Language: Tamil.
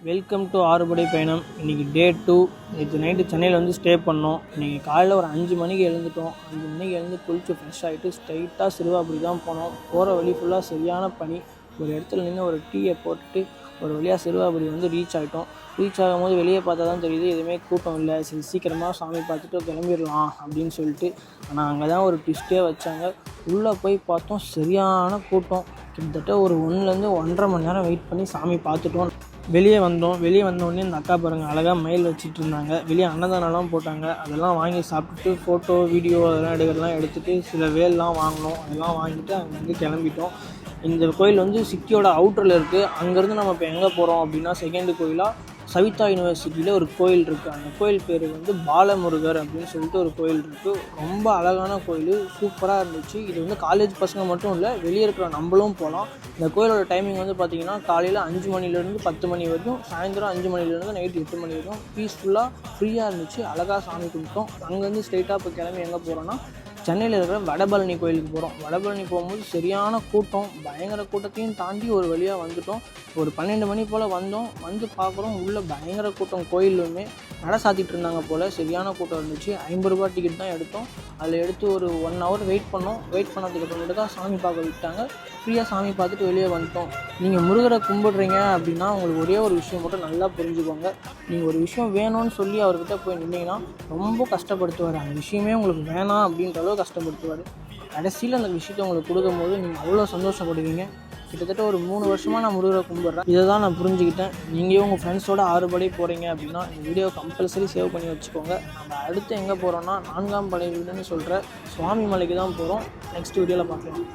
வெல்கம் டு ஆறுபடை பயணம். இன்றைக்கி டே 2. நேற்று நைட்டு சென்னையில் வந்து ஸ்டே பண்ணோம். இன்றைக்கி காலையில் ஒரு 5 மணிக்கு எழுந்துட்டோம். 5 மணிக்கு எழுந்து குளிச்சு ஃப்ரெஷ் ஆகிட்டு ஸ்ட்ரைட்டாக சிறுவாபுரி தான் போனோம். போகிற வழி ஃபுல்லாக சரியான பனி. ஒரு இடத்துல நின்று ஒரு டீயை போட்டுட்டு ஒரு வழியாக சிறுவாபுரி வந்து ரீச் ஆகிட்டோம். ரீச் ஆகும்போது வெளியே பார்த்தா தான் தெரியுது எதுவுமே கூட்டம் இல்லை. சரி சீக்கிரமாக சாமி பார்த்துட்டு கிளம்பிடலாம் அப்படின்னு சொல்லிட்டு. ஆனால் அங்கே தான் ஒரு ட்விஸ்ட்டே வச்சாங்க. உள்ளே போய் பார்த்தோம், சரியான கூட்டம். கிட்டத்தட்ட ஒரு 1லேருந்து 1.5 மணி நேரம் வெயிட் பண்ணி சாமி பார்த்துட்டோம். வெளியே வந்தோடனே இந்த அக்கா பாருங்கள் அழகாக மயில் வச்சுட்டு இருந்தாங்க. வெளியே அன்னதானம்லாம் போட்டாங்க. அதெல்லாம் வாங்கி சாப்பிட்டுட்டு ஃபோட்டோ வீடியோ அதெல்லாம் எடுத்துகிட்டு சில வேல்லாம் வாங்கினோம். அதெல்லாம் வாங்கிட்டு அங்கேருந்து கிளம்பிட்டோம். இந்த கோயில் வந்து சிட்டியோட அவுட்டரில் இருக்குது. அங்கேருந்து நம்ம இப்போ எங்கே போகிறோம் அப்படின்னா, செகண்ட் கோயிலாக சவிதா யூனிவர்சிட்டியில் ஒரு கோயில் இருக்குது. அந்த கோயில் பேர் வந்து பாலமுருகர் அப்படின்னு சொல்லிட்டு ஒரு கோயில் இருக்குது. ரொம்ப அழகான கோயில், சூப்பராக இருந்துச்சு. இது வந்து காலேஜ் பசங்க மட்டும் இல்லை, வெளியே இருக்கிற நம்மளும் போகலாம். இந்த கோயிலோட டைமிங் வந்து பார்த்திங்கன்னா காலையில் 5 மணிலேருந்து 10 மணி வரைக்கும், சாயந்தரம் 5 மணிலேருந்து நைட்டு 8 மணி வரைக்கும் பீஸ்ஃபுல்லாக ஃப்ரீயாக இருந்துச்சு. அழகாக சாமி கும்பிட்டோம். அங்கேருந்து ஸ்ட்ரெயிட்டாக இப்போ கிளம்பி எங்கே போகிறோன்னா, சென்னையில் இருக்கிற வடபழனி கோயிலுக்கு போகிறோம். வடபழனி போகும்போது சரியான கூட்டம், பயங்கர கூட்டத்தையும் தாண்டி ஒரு வழியாக வந்துட்டோம். ஒரு 12 மணி போல் வந்தோம். வந்து பார்க்குறோம் உள்ளே பயங்கர கூட்டம். கோயிலுமே நடை சாத்திட்டு இருந்தாங்க போல், சரியான கூட்டம் இருந்துச்சு. 50 ரூபா டிக்கெட் தான் எடுத்தோம். அதில் எடுத்து ஒரு 1 ஹவர் வெயிட் பண்ணோம். வெயிட் பண்ணதுக்கு அப்புறமேட்டு தான் சாமி பார்க்க விட்டாங்க. ஃப்ரீயாக சாமி பார்த்துட்டு வெளியே வந்துட்டோம். நீங்கள் முருகரை கும்பிடுறீங்க அப்படின்னா உங்களுக்கு ஒரே ஒரு விஷயம் மட்டும் நல்லா புரிஞ்சுக்கோங்க. நீங்கள் ஒரு விஷயம் வேணும்னு சொல்லி அவர்கிட்ட போய் நின்னீங்கன்னா ரொம்ப கஷ்டப்படுத்துவார். அந்த விஷயமே உங்களுக்கு வேணாம் அப்படின்ற அளவு கஷ்டப்படுத்துவார். கடைசியில் அந்த விஷயத்தை உங்களுக்கு கொடுக்கும்போது நீங்கள் அவ்வளோ சந்தோஷப்படுவீங்க. கிட்டத்தட்ட ஒரு 3 வருஷமாக நான் முருகரை கும்பிட்றேன். இதை தான் நான் புரிஞ்சுக்கிட்டேன். நீங்கள் உங்கள் ஃப்ரெண்ட்ஸோட 6 படை போகிறீங்க அப்படின்னா இந்த வீடியோ கம்பல்சரி சேவ் பண்ணி வச்சுக்கோங்க. நம்ம அடுத்து எங்கே போகிறோன்னா 4ஆம் படை வீடுன்னு சொல்கிற சுவாமி மலைக்கு தான் போகிறோம். நெக்ஸ்ட் வீடியோவில் பார்க்கலாம்.